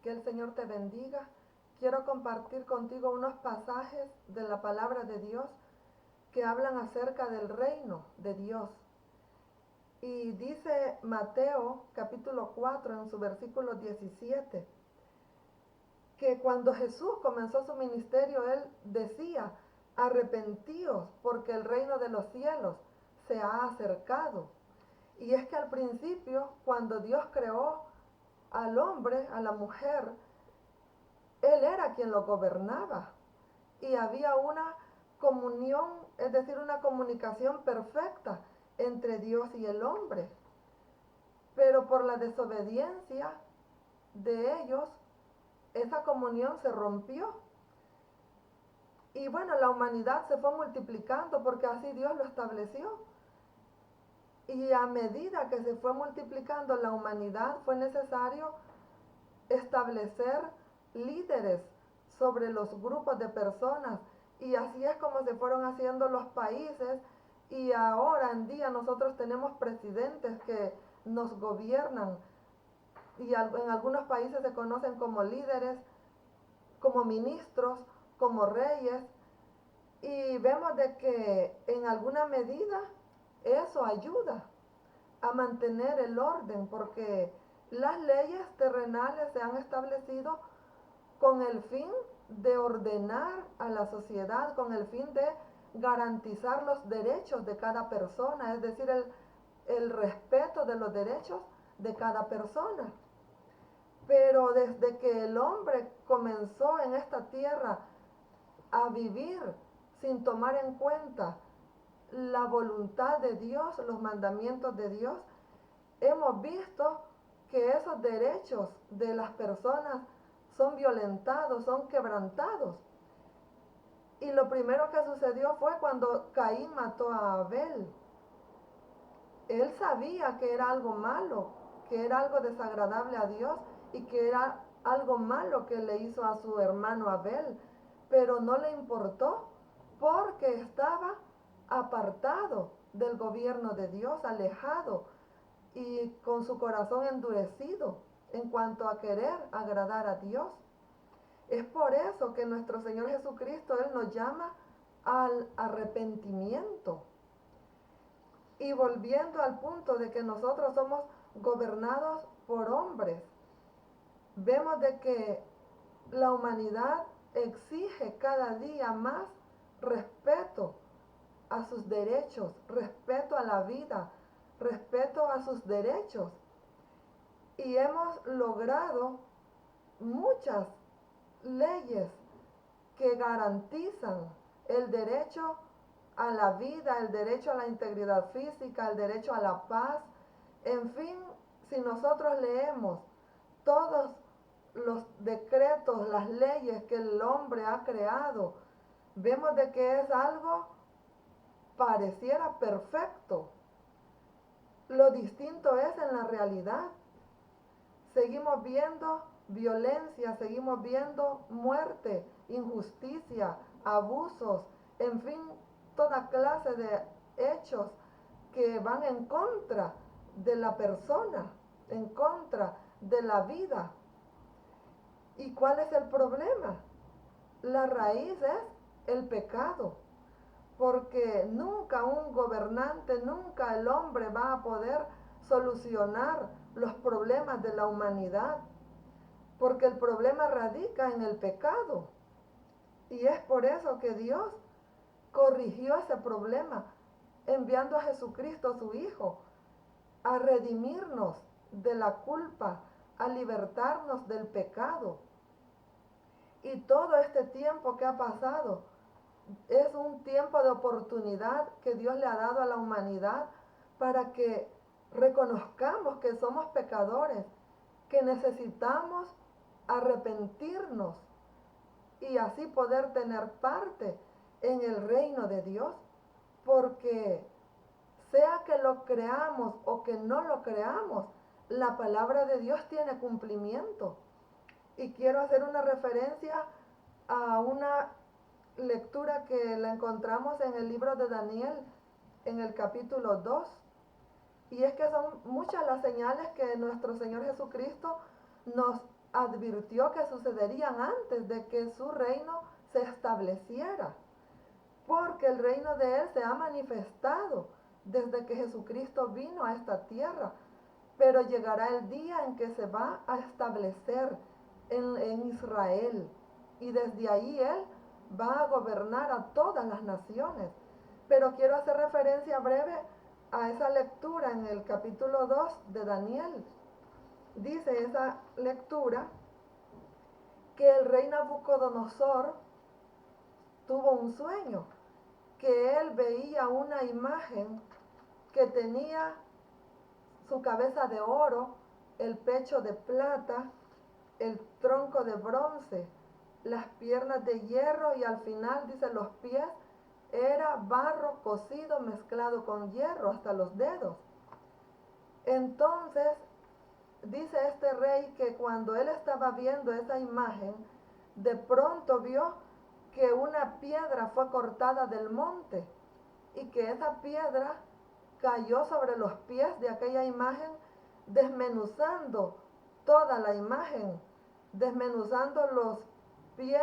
Que el Señor te bendiga. Quiero compartir contigo unos pasajes de la palabra de Dios que hablan acerca del reino de Dios. Y dice Mateo capítulo 4 en su versículo 17, que cuando Jesús comenzó su ministerio, Él decía: arrepentíos porque el reino de los cielos se ha acercado. Y es que al principio, cuando Dios creó al hombre, a la mujer, Él era quien lo gobernaba. Y había una comunión, es decir, una comunicación perfecta entre Dios y el hombre. Pero por la desobediencia de ellos, esa comunión se rompió. Y bueno, la humanidad se fue multiplicando porque así Dios lo estableció. Y a medida que se fue multiplicando la humanidad, fue necesario establecer líderes sobre los grupos de personas. Y así es como se fueron haciendo los países. Y ahora en día nosotros tenemos presidentes que nos gobiernan. Y en algunos países se conocen como líderes, como ministros, como reyes. Y vemos de que en alguna medida eso ayuda a mantener el orden, porque las leyes terrenales se han establecido con el fin de ordenar a la sociedad, con el fin de garantizar los derechos de cada persona, es decir, el respeto de los derechos de cada persona. Pero desde que el hombre comenzó en esta tierra a vivir sin tomar en cuenta la voluntad de Dios, los mandamientos de Dios, hemos visto que esos derechos de las personas son violentados, son quebrantados. Y lo primero que sucedió fue cuando Caín mató a Abel. Él sabía que era algo malo, que era algo desagradable a Dios y que era algo malo que le hizo a su hermano Abel, pero no le importó porque estaba apartado del gobierno de Dios, alejado y con su corazón endurecido en cuanto a querer agradar a Dios. Es por eso que nuestro Señor Jesucristo, Él nos llama al arrepentimiento. Y volviendo al punto de que nosotros somos gobernados por hombres, vemos de que la humanidad exige cada día más respeto a sus derechos, respeto a la vida, respeto a sus derechos. Y hemos logrado muchas leyes que garantizan el derecho a la vida, el derecho a la integridad física, el derecho a la paz. En fin, si nosotros leemos todos los decretos, las leyes que el hombre ha creado, vemos de que es algo pareciera perfecto. Lo distinto es en la realidad. Seguimos viendo violencia, seguimos viendo muerte, injusticia, abusos, en fin, toda clase de hechos que van en contra de la persona, en contra de la vida. ¿Y cuál es el problema? La raíz es el pecado, porque nunca un gobernante, nunca el hombre va a poder solucionar los problemas de la humanidad, porque el problema radica en el pecado. Y es por eso que Dios corrigió ese problema, enviando a Jesucristo su Hijo, a redimirnos de la culpa, a libertarnos del pecado. Y todo este tiempo que ha pasado es un tiempo de oportunidad que Dios le ha dado a la humanidad para que reconozcamos que somos pecadores, que necesitamos arrepentirnos y así poder tener parte en el reino de Dios, porque sea que lo creamos o que no lo creamos, la palabra de Dios tiene cumplimiento. Y quiero hacer una referencia a una lectura que la encontramos en el libro de Daniel, en el capítulo 2. Y es que son muchas las señales que nuestro Señor Jesucristo nos advirtió que sucederían antes de que su reino se estableciera, porque el reino de Él se ha manifestado desde que Jesucristo vino a esta tierra, pero llegará el día en que se va a establecer en Israel, y desde ahí Él va a gobernar a todas las naciones. Pero quiero hacer referencia breve a esa lectura en el capítulo 2 de Daniel. Dice esa lectura que el rey Nabucodonosor tuvo un sueño, que él veía una imagen que tenía su cabeza de oro, el pecho de plata, el tronco de bronce, las piernas de hierro y al final dice los pies era barro cocido mezclado con hierro hasta los dedos. Entonces dice este rey que cuando él estaba viendo esa imagen, de pronto vio que una piedra fue cortada del monte y que esa piedra cayó sobre los pies de aquella imagen, desmenuzando toda la imagen, desmenuzando los pies,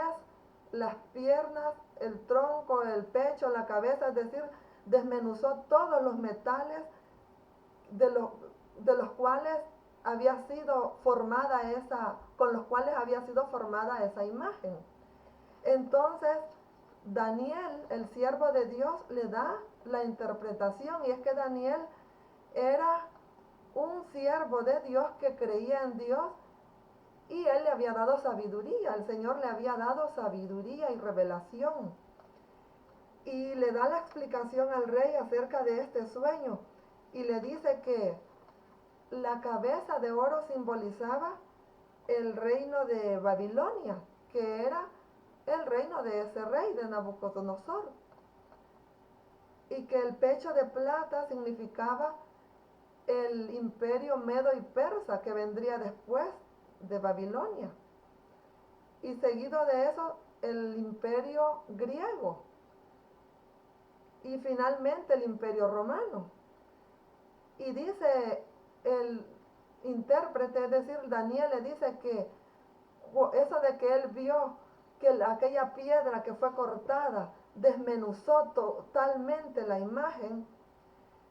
las piernas, el tronco, el pecho, la cabeza, es decir, desmenuzó todos los metales de los cuales había sido formada con los cuales había sido formada esa imagen. Entonces, Daniel, el siervo de Dios, le da la interpretación, y es que Daniel era un siervo de Dios que creía en Dios y él le había dado sabiduría, el Señor le había dado sabiduría y revelación. Y le da la explicación al rey acerca de este sueño y le dice que la cabeza de oro simbolizaba el reino de Babilonia, que era el reino de ese rey, de Nabucodonosor. Y que el pecho de plata significaba el imperio medo y persa que vendría después de Babilonia. Y seguido de eso, el imperio griego. Y finalmente el imperio romano. Y dice el intérprete, es decir, Daniel le dice que eso de que él vio que aquella piedra que fue cortada desmenuzó totalmente la imagen,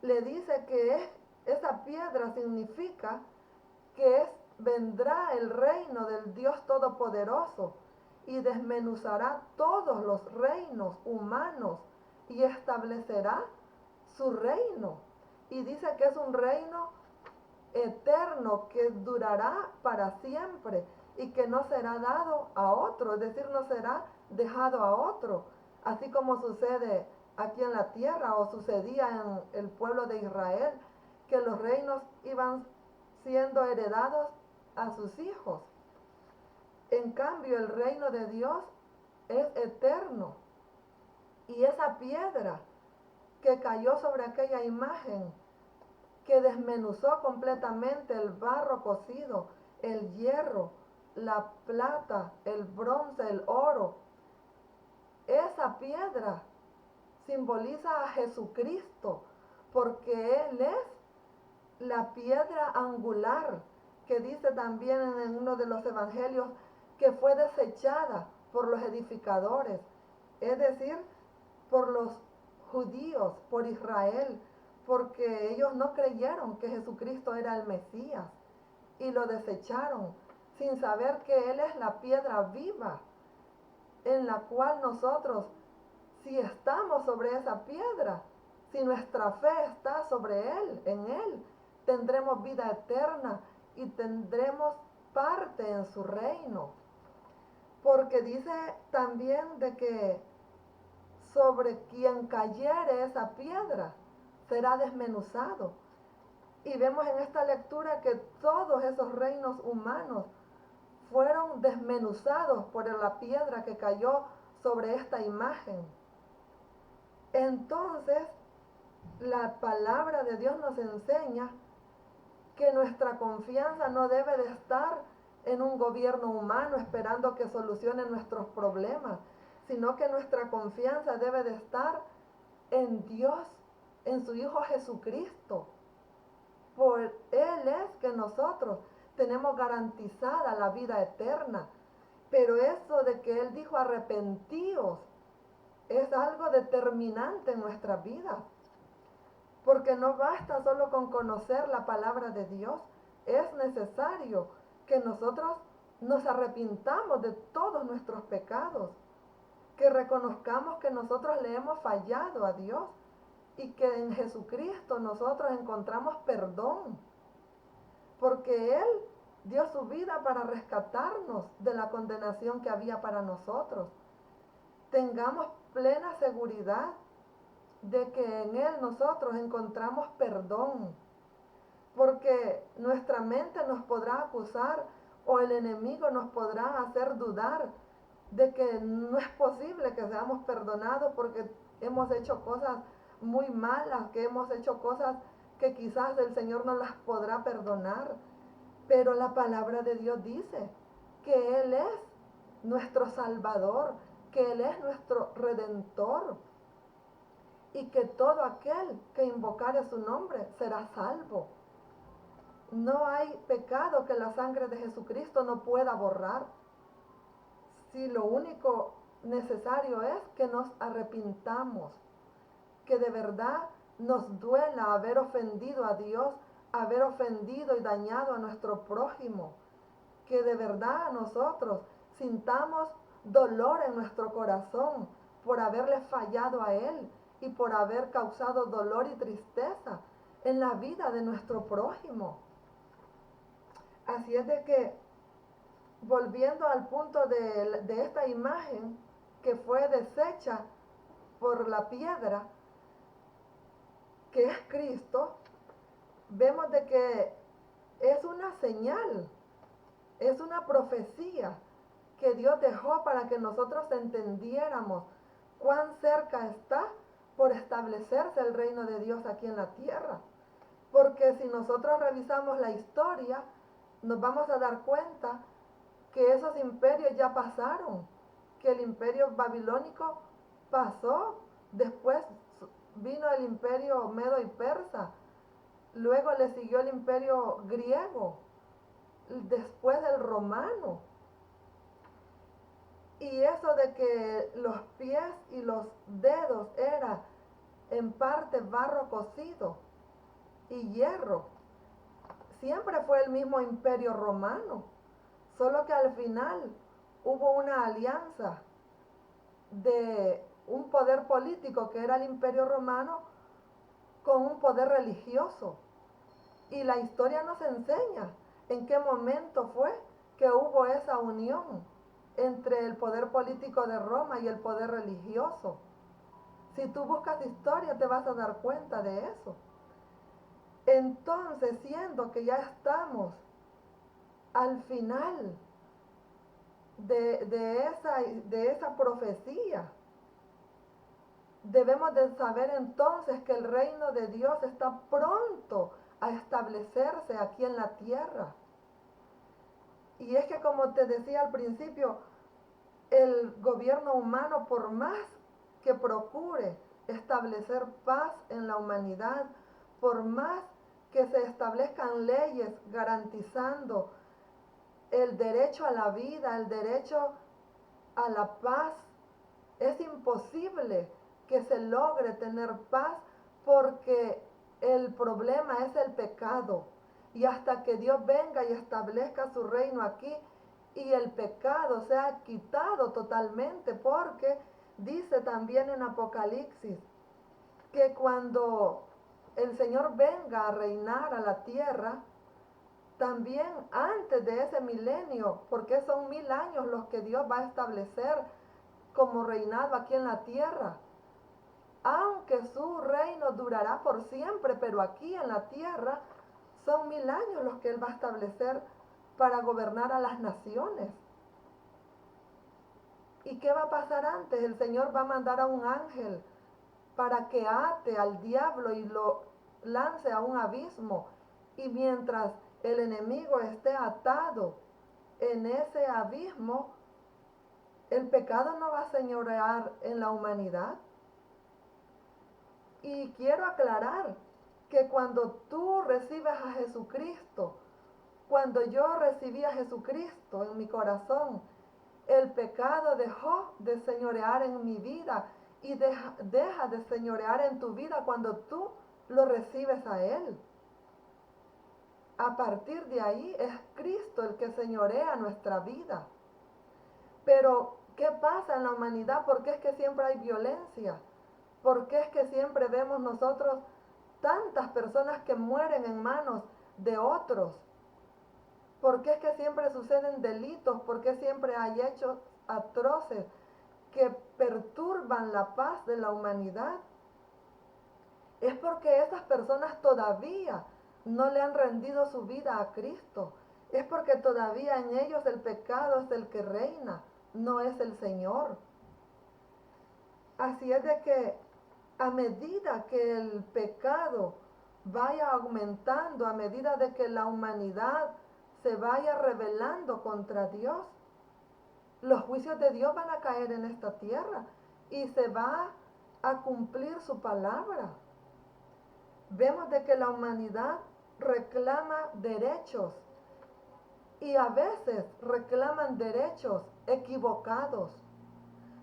le dice que esa piedra significa que vendrá el reino del Dios Todopoderoso y desmenuzará todos los reinos humanos y establecerá su reino. Y dice que es un reino eterno que durará para siempre y que no será dado a otro, es decir, no será dejado a otro, así como sucede aquí en la tierra o sucedía en el pueblo de Israel, que los reinos iban siendo heredados a sus hijos. En cambio, el reino de Dios es eterno. Y esa piedra que cayó sobre aquella imagen, que desmenuzó completamente el barro cocido, el hierro, la plata, el bronce, el oro, esa piedra simboliza a Jesucristo, porque Él es la piedra angular, que dice también en uno de los evangelios que fue desechada por los edificadores, es decir, por los judíos, por Israel, porque ellos no creyeron que Jesucristo era el Mesías y lo desecharon sin saber que Él es la piedra viva en la cual nosotros, si estamos sobre esa piedra, si nuestra fe está sobre Él, en Él, tendremos vida eterna y tendremos parte en su reino. Porque dice también de que sobre quien cayere esa piedra será desmenuzado. Y vemos en esta lectura que todos esos reinos humanos fueron desmenuzados por la piedra que cayó sobre esta imagen. Entonces, la palabra de Dios nos enseña que nuestra confianza no debe de estar en un gobierno humano esperando que solucione nuestros problemas, sino que nuestra confianza debe de estar en Dios, en su Hijo Jesucristo. Por Él es que nosotros tenemos garantizada la vida eterna. Pero eso de que Él dijo arrepentíos es algo determinante en nuestras vidas. Porque no basta solo con conocer la palabra de Dios, es necesario que nosotros nos arrepintamos de todos nuestros pecados, que reconozcamos que nosotros le hemos fallado a Dios y que en Jesucristo nosotros encontramos perdón, porque Él dio su vida para rescatarnos de la condenación que había para nosotros. Tengamos plena seguridad de que en Él nosotros encontramos perdón, porque nuestra mente nos podrá acusar o el enemigo nos podrá hacer dudar de que no es posible que seamos perdonados porque hemos hecho cosas muy malas, que hemos hecho cosas que quizás el Señor no las podrá perdonar. Pero la palabra de Dios dice que Él es nuestro Salvador, que Él es nuestro Redentor y que todo aquel que invocare su nombre será salvo. No hay pecado que la sangre de Jesucristo no pueda borrar. Si lo único necesario es que nos arrepintamos, que de verdad nos duela haber ofendido a Dios, haber ofendido y dañado a nuestro prójimo, que de verdad nosotros sintamos dolor en nuestro corazón por haberle fallado a Él y por haber causado dolor y tristeza en la vida de nuestro prójimo. Así es de que, volviendo al punto de esta imagen que fue deshecha por la piedra, que es Cristo, vemos de que es una señal, es una profecía que Dios dejó para que nosotros entendiéramos cuán cerca está por establecerse el reino de Dios aquí en la tierra. Porque si nosotros revisamos la historia, nos vamos a dar cuenta que esos imperios ya pasaron, que el imperio babilónico pasó, después vino el imperio medo y persa, luego le siguió el imperio griego, después el romano. Y eso de que los pies y los dedos era en parte barro cocido y hierro, siempre fue el mismo imperio romano, solo que al final hubo una alianza de un poder político que era el imperio romano con un poder religioso. Y la historia nos enseña en qué momento fue que hubo esa unión entre el poder político de Roma y el poder religioso. Si tú buscas historia te vas a dar cuenta de eso. Entonces, siendo que ya estamos al final de esa profecía, debemos de saber entonces que el reino de Dios está pronto a establecerse aquí en la tierra. Y es que, como te decía al principio, el gobierno humano, por más que procure establecer paz en la humanidad, por más que se establezcan leyes garantizando el derecho a la vida, el derecho a la paz, es imposible que se logre tener paz porque el problema es el pecado. Y hasta que Dios venga y establezca su reino aquí y el pecado sea quitado totalmente, porque dice también en Apocalipsis que cuando el Señor venga a reinar a la tierra, también antes de ese milenio, porque son 1000 años los que Dios va a establecer como reinado aquí en la tierra, aunque su reino durará por siempre, pero aquí en la tierra son 1000 años los que Él va a establecer para gobernar a las naciones. ¿Y qué va a pasar antes? El Señor va a mandar a un ángel para que ate al diablo y lo lance a un abismo. Y mientras el enemigo esté atado en ese abismo, el pecado no va a señorear en la humanidad. Y quiero aclarar que cuando tú recibes a Jesucristo Cuando yo recibí a Jesucristo en mi corazón, el pecado dejó de señorear en mi vida y deja de señorear en tu vida cuando tú lo recibes a Él. A partir de ahí es Cristo el que señorea nuestra vida. Pero, ¿qué pasa en la humanidad? ¿Por qué es que siempre hay violencia? ¿Por qué es que siempre vemos nosotros tantas personas que mueren en manos de otros? ¿Por qué es que siempre suceden delitos? ¿Por qué siempre hay hechos atroces que perturban la paz de la humanidad? Es porque esas personas todavía no le han rendido su vida a Cristo. Es porque todavía en ellos el pecado es el que reina, no es el Señor. Así es de que a medida que el pecado vaya aumentando, a medida de que la humanidad se vaya rebelando contra Dios, los juicios de Dios van a caer en esta tierra y se va a cumplir su palabra. Vemos de que la humanidad reclama derechos y a veces reclaman derechos equivocados,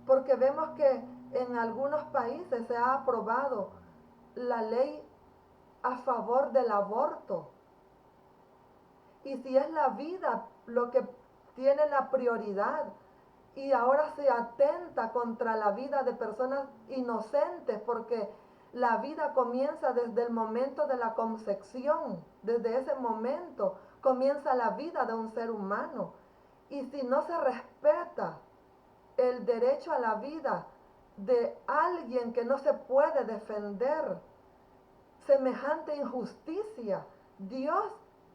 porque vemos que en algunos países se ha aprobado la ley a favor del aborto. Y si es la vida lo que tiene la prioridad y ahora se atenta contra la vida de personas inocentes, porque la vida comienza desde el momento de la concepción, desde ese momento comienza la vida de un ser humano. Y si no se respeta el derecho a la vida de alguien que no se puede defender, semejante injusticia, Dios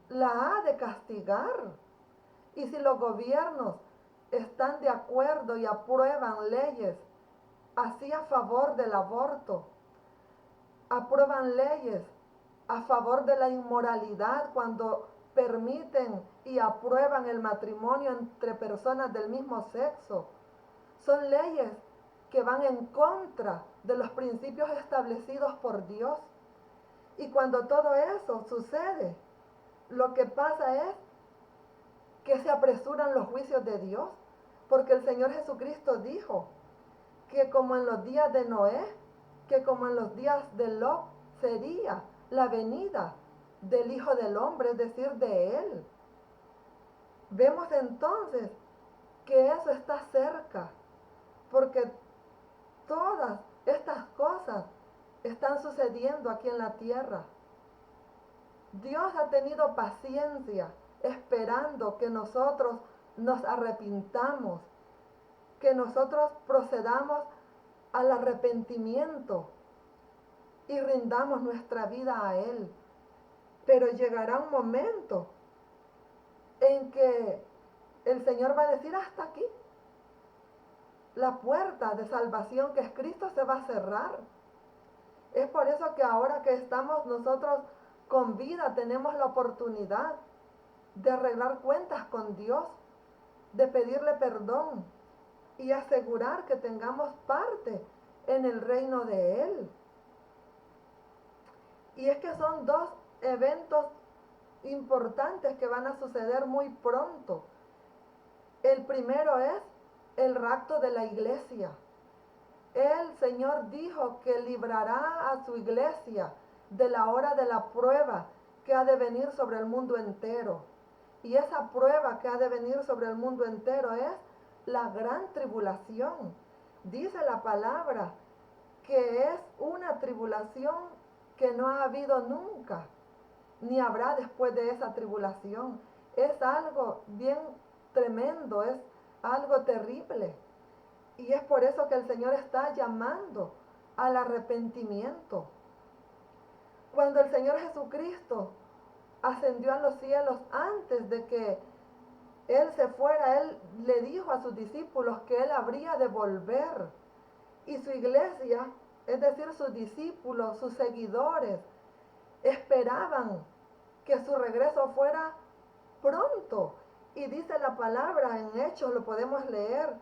la ha de castigar. Y si los gobiernos están de acuerdo y aprueban leyes así a favor del aborto, aprueban leyes a favor de la inmoralidad cuando permiten y aprueban el matrimonio entre personas del mismo sexo, son leyes que van en contra de los principios establecidos por Dios. Y cuando todo eso sucede, lo que pasa es que se apresuran los juicios de Dios, porque el Señor Jesucristo dijo que como en los días de Noé, que como en los días de Lot, sería la venida del Hijo del Hombre, es decir, de Él. Vemos entonces que eso está cerca, porque todas estas cosas están sucediendo aquí en la tierra. Dios ha tenido paciencia esperando que nosotros nos arrepintamos, que nosotros procedamos al arrepentimiento y rindamos nuestra vida a Él. Pero llegará un momento en que el Señor va a decir hasta aquí. La puerta de salvación que es Cristo se va a cerrar. Es por eso que ahora que estamos nosotros con vida tenemos la oportunidad de arreglar cuentas con Dios, de pedirle perdón y asegurar que tengamos parte en el reino de Él. Y es que son dos eventos importantes que van a suceder muy pronto. El primero es el rapto de la iglesia. El Señor dijo que librará a su iglesia de la hora de la prueba que ha de venir sobre el mundo entero. Y esa prueba que ha de venir sobre el mundo entero es la gran tribulación. Dice la palabra que es una tribulación que no ha habido nunca, ni habrá después de esa tribulación. Es algo bien tremendo, es algo terrible. Y es por eso que el Señor está llamando al arrepentimiento. Cuando el Señor Jesucristo ascendió a los cielos, antes de que Él se fuera, Él le dijo a sus discípulos que Él habría de volver. Y su iglesia, es decir, sus discípulos, sus seguidores, esperaban que su regreso fuera pronto. Y dice la palabra en Hechos, lo podemos leer,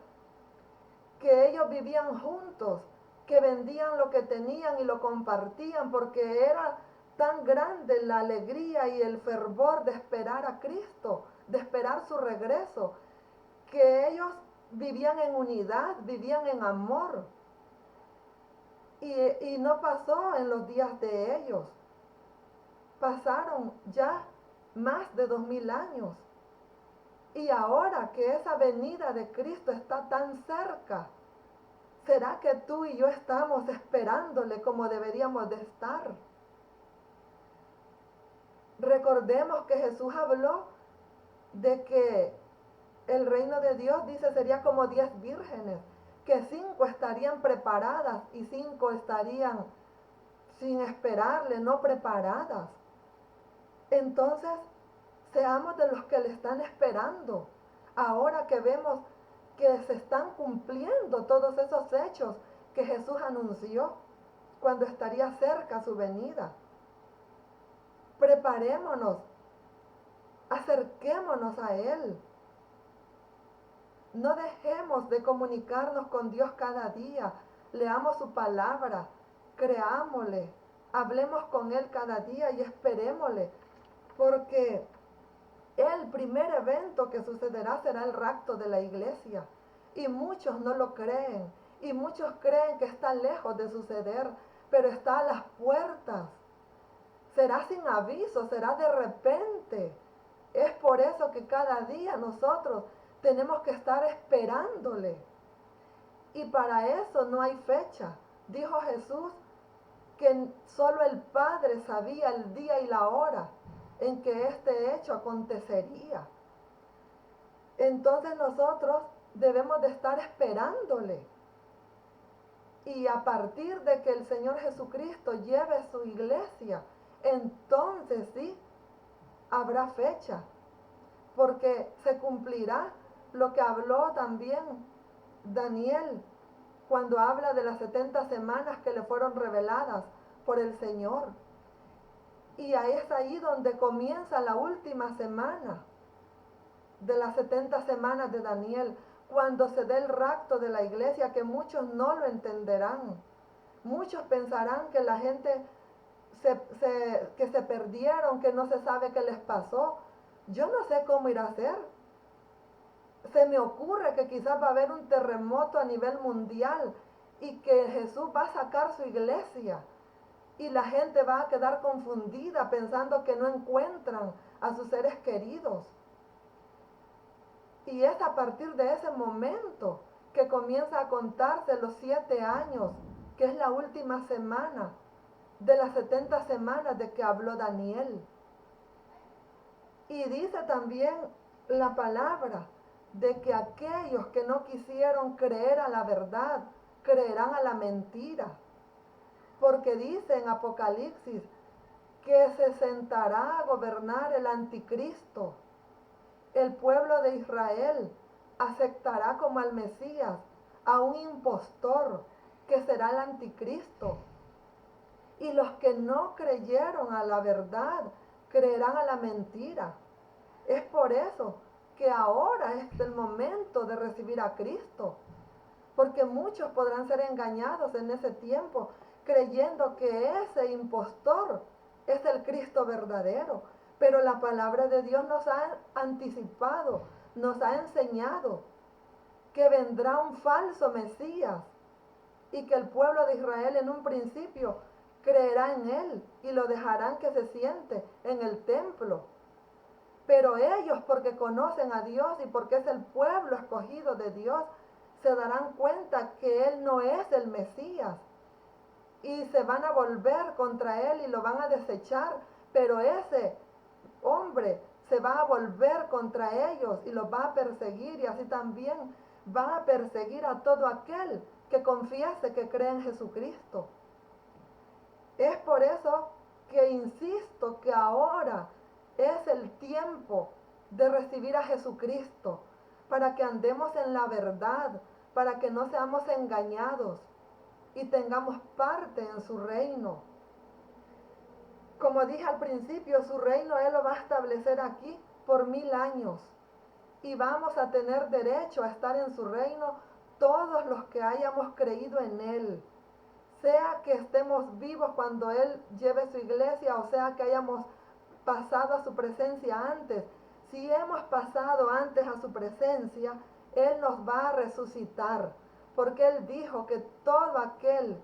que ellos vivían juntos, que vendían lo que tenían y lo compartían, porque era tan grande la alegría y el fervor de esperar a Cristo, de esperar su regreso, que ellos vivían en unidad, vivían en amor. Y no pasó en los días de ellos. Pasaron ya más de 2000 años. Y ahora que esa venida de Cristo está tan cerca, ¿será que tú y yo estamos esperándole como deberíamos de estar? Recordemos que Jesús habló de que el reino de Dios, dice, sería como 10 vírgenes, que 5 estarían preparadas y 5 estarían sin esperarle, no preparadas. Entonces, seamos de los que le están esperando. Ahora que vemos que se están cumpliendo todos esos hechos que Jesús anunció cuando estaría cerca su venida. Preparémonos, acerquémonos a Él. No dejemos de comunicarnos con Dios cada día. Leamos su palabra, creámosle, hablemos con Él cada día y esperémosle, porque el primer evento que sucederá será el rapto de la iglesia. Y muchos no lo creen, y muchos creen que está lejos de suceder, pero está a las puertas. Será sin aviso, será de repente. Es por eso que cada día nosotros tenemos que estar esperándole. Y para eso no hay fecha. Dijo Jesús que solo el Padre sabía el día y la hora en que este hecho acontecería. Entonces nosotros debemos de estar esperándole. Y a partir de que el Señor Jesucristo lleve su iglesia, entonces sí, habrá fecha. Porque se cumplirá lo que habló también Daniel cuando habla de las 70 semanas que le fueron reveladas por el Señor. Y es ahí donde comienza la última semana de las 70 semanas de Daniel, cuando se dé el rapto de la iglesia, que muchos no lo entenderán. Muchos pensarán que la gente que se perdieron, que no se sabe qué les pasó. Yo no sé cómo irá a ser. Se me ocurre que quizás va a haber un terremoto a nivel mundial y que Jesús va a sacar su iglesia. Y la gente va a quedar confundida pensando que no encuentran a sus seres queridos. Y es a partir de ese momento que comienza a contarse los 7 años, que es la última semana de las 70 semanas de que habló Daniel. Y dice también la palabra de que aquellos que no quisieron creer a la verdad, creerán a la mentira. Porque dice en Apocalipsis que se sentará a gobernar el anticristo. El pueblo de Israel aceptará como al Mesías a un impostor que será el anticristo. Y los que no creyeron a la verdad creerán a la mentira. Es por eso que ahora es el momento de recibir a Cristo. Porque muchos podrán ser engañados en ese tiempo creyendo que ese impostor es el Cristo verdadero. Pero la palabra de Dios nos ha anticipado, nos ha enseñado que vendrá un falso Mesías y que el pueblo de Israel en un principio creerá en él y lo dejarán que se siente en el templo. Pero ellos, porque conocen a Dios y porque es el pueblo escogido de Dios, se darán cuenta que él no es el Mesías y se van a volver contra él y lo van a desechar. Pero ese hombre se va a volver contra ellos y los va a perseguir, y así también va a perseguir a todo aquel que confiese que cree en Jesucristo. Es por eso que insisto que ahora es el tiempo de recibir a Jesucristo, para que andemos en la verdad, para que no seamos engañados y tengamos parte en su reino. Como dije al principio, su reino Él lo va a establecer aquí por 1000 años. Y vamos a tener derecho a estar en su reino todos los que hayamos creído en Él. sea que estemos vivos cuando Él lleve su iglesia, o sea que hayamos pasado a su presencia antes. Si hemos pasado antes a su presencia, Él nos va a resucitar, porque Él dijo que todo aquel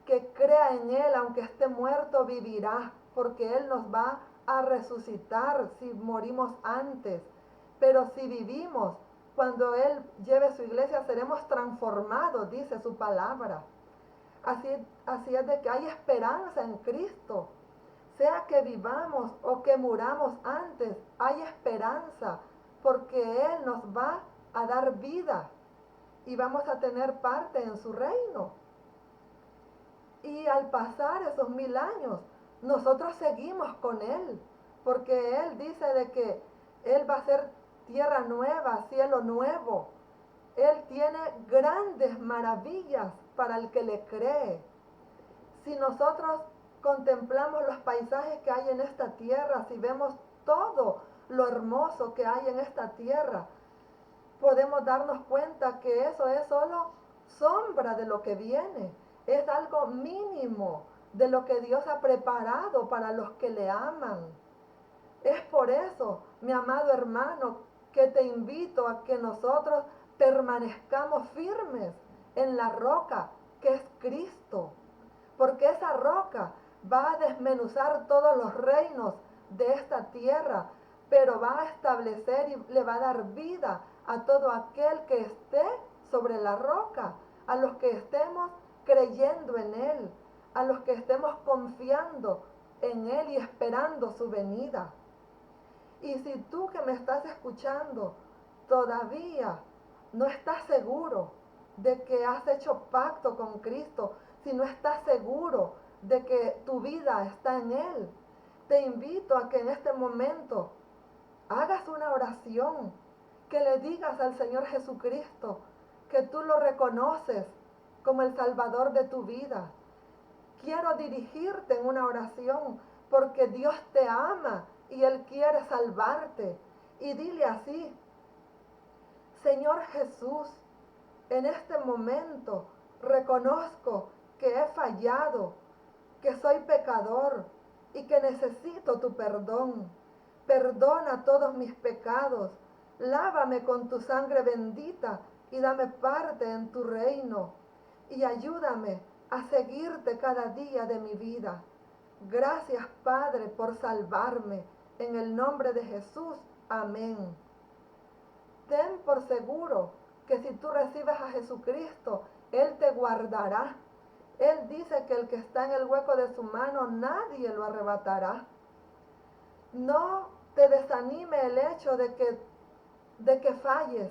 que crea en Él, aunque esté muerto, vivirá, porque Él nos va a resucitar si morimos antes. Pero si vivimos, cuando Él lleve su iglesia, seremos transformados, dice su palabra. Así es de que hay esperanza en Cristo. Sea que vivamos o que muramos antes, hay esperanza, porque Él nos va a dar vida y vamos a tener parte en su reino. Y al pasar esos 1000 años, nosotros seguimos con Él, porque Él dice de que Él va a ser tierra nueva, cielo nuevo. Él tiene grandes maravillas para el que le cree. Si nosotros contemplamos los paisajes que hay en esta tierra, si vemos todo lo hermoso que hay en esta tierra, podemos darnos cuenta que eso es solo sombra de lo que viene. Es algo mínimo de lo que Dios ha preparado para los que le aman. Es por eso, mi amado hermano, que te invito a que nosotros permanezcamos firmes en la roca que es Cristo. Porque esa roca va a desmenuzar todos los reinos de esta tierra, pero va a establecer y le va a dar vida a todo aquel que esté sobre la roca, a los que estemos creyendo en Él, a los que estemos confiando en Él y esperando su venida. Y si tú que me estás escuchando todavía no estás seguro de que has hecho pacto con Cristo, si no estás seguro de que tu vida está en Él, te invito a que en este momento hagas una oración, que le digas al Señor Jesucristo que tú lo reconoces como el Salvador de tu vida. Quiero dirigirte en una oración porque Dios te ama y Él quiere salvarte. Y dile así: Señor Jesús, en este momento reconozco que he fallado, que soy pecador y que necesito tu perdón. Perdona todos mis pecados, lávame con tu sangre bendita y dame parte en tu reino. Y ayúdame a seguirte cada día de mi vida. Gracias, Padre, por salvarme. En el nombre de Jesús. Amén. Ten por seguro que si tú recibes a Jesucristo, Él te guardará. Él dice que el que está en el hueco de su mano, nadie lo arrebatará. No te desanime el hecho de que falles,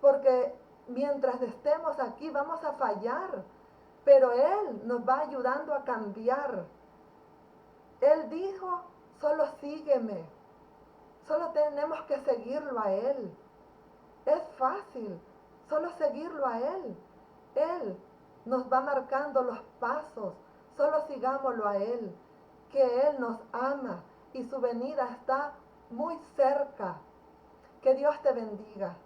porque mientras estemos aquí vamos a fallar, pero Él nos va ayudando a cambiar. Él dijo: solo sígueme, solo tenemos que seguirlo a Él. Es fácil, solo seguirlo a Él. Él nos va marcando los pasos, solo sigámoslo a Él, que Él nos ama y su venida está muy cerca. Que Dios te bendiga.